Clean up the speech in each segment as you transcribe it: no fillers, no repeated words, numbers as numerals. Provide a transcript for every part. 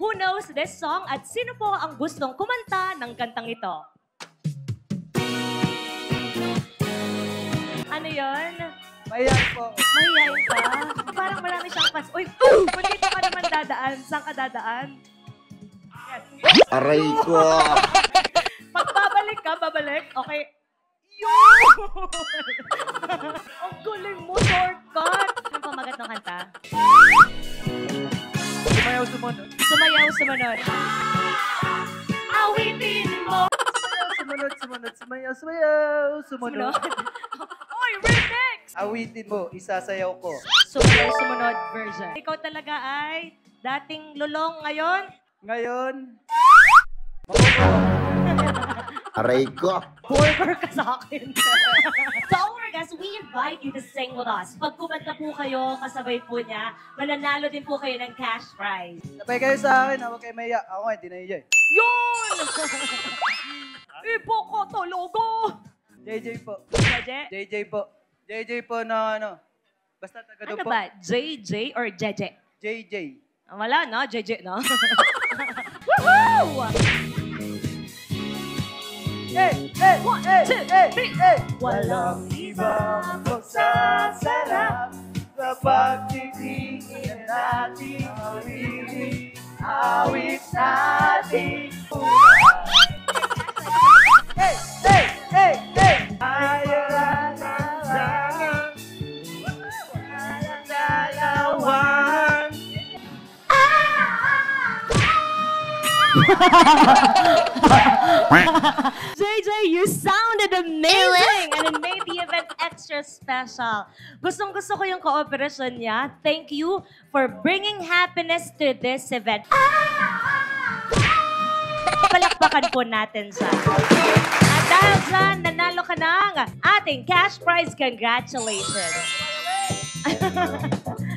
Who knows this song at sino po ang gustong kumanta ng kantang ito? Ano yon? Mayan po. Mahihayin ka? Parang marami siyang fans. Uy, kung dito ka naman dadaan, saan ka dadaan? Yes. Aray ko! Pag babalik, okay. Yun! Ang galing mo, shortcut! Anong pamagat ng kanta? Sumayaw, sumunod. Sumayaw, sumunod. Awitin mo! Sumunod, sumunod. Sumayaw, sumayaw, sumunod. Oy, remix! Awitin mo, isasayaw ko. Sumayaw, sumunod version. Ikaw talaga ay dating lulong ngayon? Ngayon, Aray ko! Burger ka sa akin. So, our guests, we invite you to sing with us. Pag kumanta po kayo, kasabay po niya, mananalo din po kayo ng cash prize. sabay kayo sa akin, huwag kayo maiyak. Ako nga, hindi naiya eh. Yun! Ibo ko tologo! JJ po. Jeje? JJ po. JJ po na ano. Basta taga doon Ano po. ba? JJ or Jeje? JJ. Wala, no? JJ, no? Woohoo! Hey! Hey! One, Hey! two, Hey! three. Hey! Walang ibang magsasarap sa pagtitingin natin awit, awit natin. Hey! Hey! Hey! Hey! Ayaw na lang walang dalawan. JJ, you sounded amazing! And it made the event extra special. Gustong-gusto ko yung cooperation niya. Thank you for bringing happiness to this event. Palakpakan po natin siya. At dahil dyan, nanalo ka ng ating cash prize. Congratulations!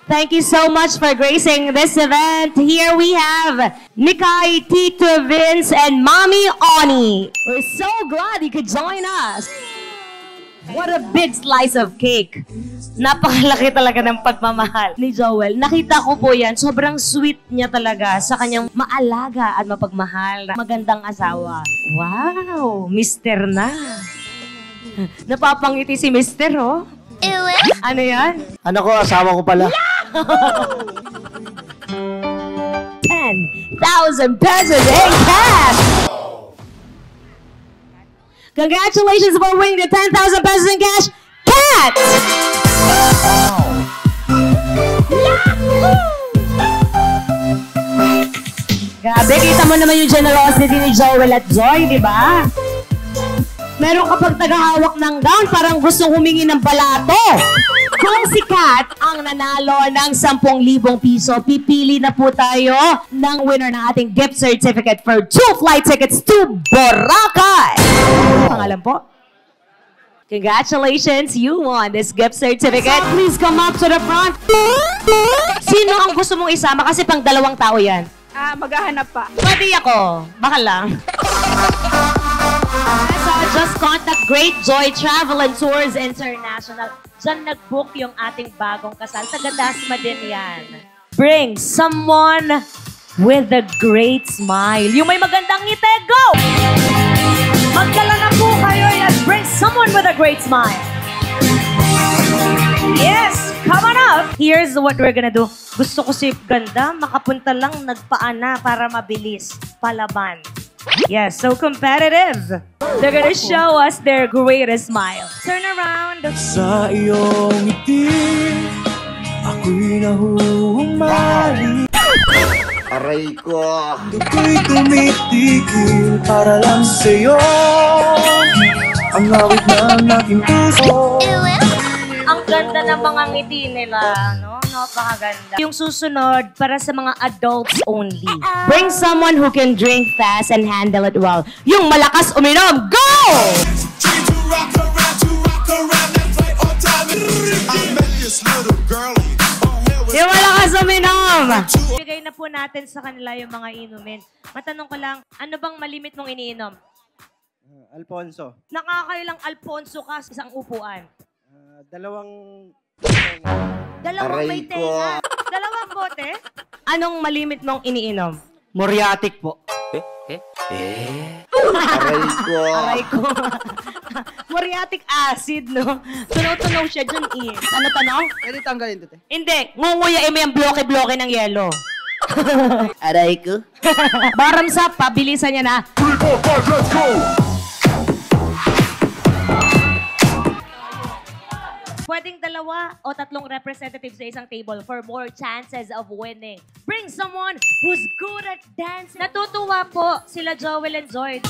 Thank you so much for gracing this event. Here we have Nikay, Tito Vince, and Mommy Oni. We're so glad you could join us. What a big slice of cake. Napakalaki talaga ng pagmamahal ni Joel. Nakita ko po yan. Sobrang sweet niya talaga sa kanyang maalaga at mapagmahal na magandang asawa. Wow, Mister na. Napapangiti si Mister, oh. Ano yan? Ano ko, asawa ko pala. 10,000 pesos in cash! Congratulations for winning the 10,000 pesos in cash! Cat! Grabe, kita mo naman yung generosity ni Joel at Joy, di ba? Meron kapag tagahawak ng gown, parang gustong humingi ng balato. Kung si Kat ang nanalo ng 10,000 piso, pipili na po tayo ng winner ng ating gift certificate for 2 flight tickets to Boracay. Pangalan po? Congratulations, you won this gift certificate. Please come up to the front. Sino ang gusto mong isama? Kasi pang 2 tao yan. Maghahanap pa. Pwede ako. Baka lang. So, just contact Great Joy Travel and Tours International. Diyan nag-book yung ating bagong kasal. Taga-Dasma din yan. Bring someone with a great smile. Yung may magandang ngiti, go! Magdala na po kayo at bring someone with a great smile. Yes! Come on up! Here's what we're gonna do. Gusto ko si ganda, makapunta lang, nagpaana para mabilis. Palaban. Yes, so competitive. They're gonna show us their greatest smile. Turn around. Sa iyong ngiti, ako'y nahuhumali. Aray ko! Ako'y tumitigil para lang sa'yo. Ang awit ng aking puso. Ang ganda ng mga ngiti nila, no? Napakaganda. Yung susunod, para sa mga adults only. Bring someone who can drink fast and handle it well. Yung malakas uminom, go! Yung malakas uminom! Bigay na po natin sa kanila yung mga inumin. Matanong ko lang, ano bang malimit mong iniinom? Alfonso. Nakakailang Alfonso ka sa isang upuan. Dalawang Dalawang Aray may ko. tenga. Dalawang bote? Anong malimit mong iniinom? Moriatic po. Aray ko. Aray ko. Muriatic acid, no? Tunaw-tunaw siya dyan, eh. Ano tanaw? Pwede tanggalin to, te. Hindi. Ngunguyain mo yung bloke-bloke ng yelo. Aray ko. Bottoms up, pabilisan niya na. 3, 4, 5, let's go! Pwedeng 2 o 3 representatives sa isang table for more chances of winning. Bring someone who's good at dancing. Natutuwa po sila Joel and Zoid.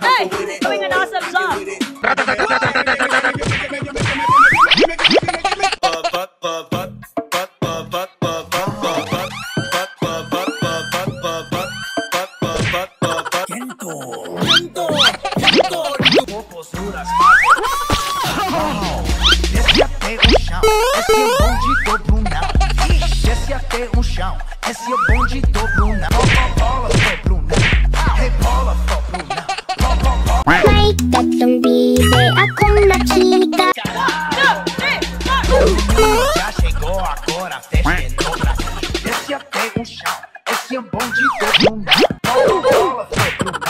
Hey! Doing an awesome job! Esse é o bonde do Brunão. Desce até o chão. Esse é o bonde do Brunão. Bola for Brunão. Rebola for Brunão. May tatlong bibe akong nakita. Já chegou agora, fecha no Brasil. Desce até o chão. Esse é o bonde do Brunão. Bola for Brunão.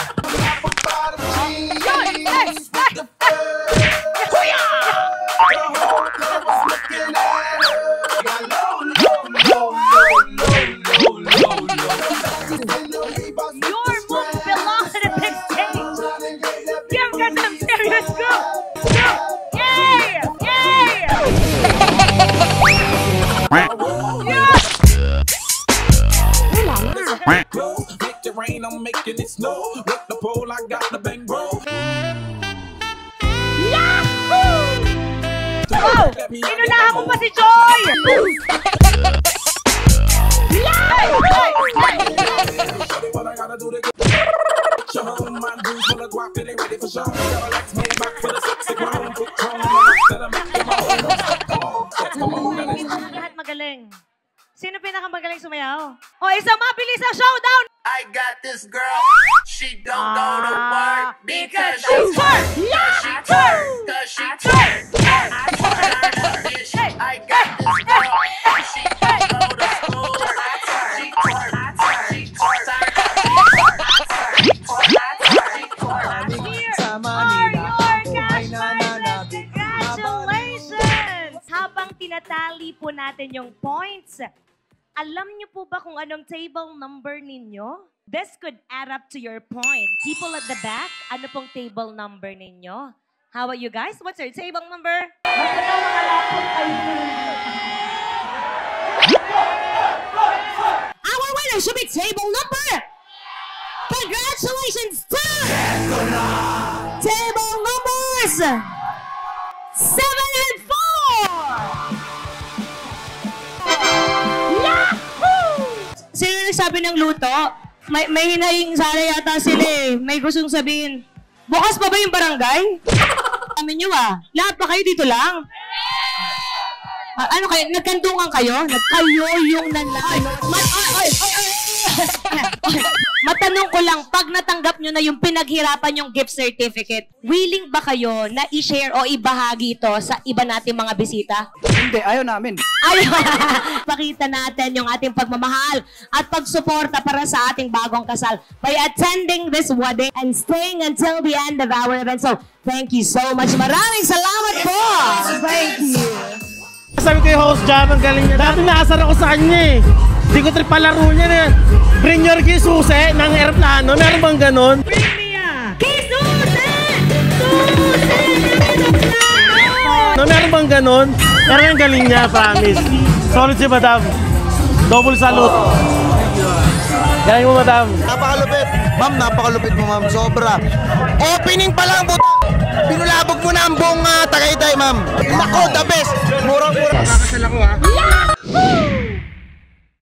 Your move belongs to the big stage. Give her some serious group. Yay! Yay! Make it rain, I'm making it snow. With the pole, I got the bang bro. Wow! Inunahan mo pa si Joy! What I gotta do to get your home, my dudes full of guap, and they ready for show. Gotta like me back for the sexy ground. Put tone on the that I'm making my own. Come on, that is Lahat magaling. Sino pinakamagaling sumayaw? O, isang mabilis na showdown! I got this girl, she don't go to work because she twerk! she twerk, cause she twerk, I got this girl, she don't go to school, she twerk, she twerk, Congratulations! Habang tinatali po natin yung points, alam niyo po ba kung anong table number ninyo? This could add up to your point. People at the back, ano pong table number ninyo? How about you guys? What's your table number? Our winner should be table number! Congratulations to table numbers 7 and 4! Sino nagsabi ng luto? May hinahing sana yata sila eh. May gustong sabihin. Bukas pa ba yung barangay? Amin nyo lahat pa kayo dito lang? Ano kayo? Nagkandungan kayo? Kayo yung Matanong ko lang, pag natanggap nyo na yung pinaghirapan yung gift certificate, willing ba kayo na i-share o ibahagi ito sa iba nating mga bisita? Hindi, ayaw namin. Ayaw! Pakita natin yung ating pagmamahal at pagsuporta para sa ating bagong kasal by attending this wedding and staying until the end of our event. So, thank you so much. Maraming salamat po! Thank you! Sabi ko yung host dyan, ang galing niya. Dati naasar ako sa kanya eh. Hindi ko trip palaro niya na yan. Bring your susi ng aeroplano. Meron bang ganon? Bring me Kisusi! Susi ng aeroplano! No, meron bang ganon? Pero yung galing niya, promise. Solid si Madam. Double salute. Galing mo, Madam. Napakalupit. Ma'am, napakalupit mo, ma'am. Sobra. Opening pa lang, puto. Pinulabog mo na ang buong Tagaytay, ma'am. Nako, the best. Murang-mura. Kakasal ako, ha?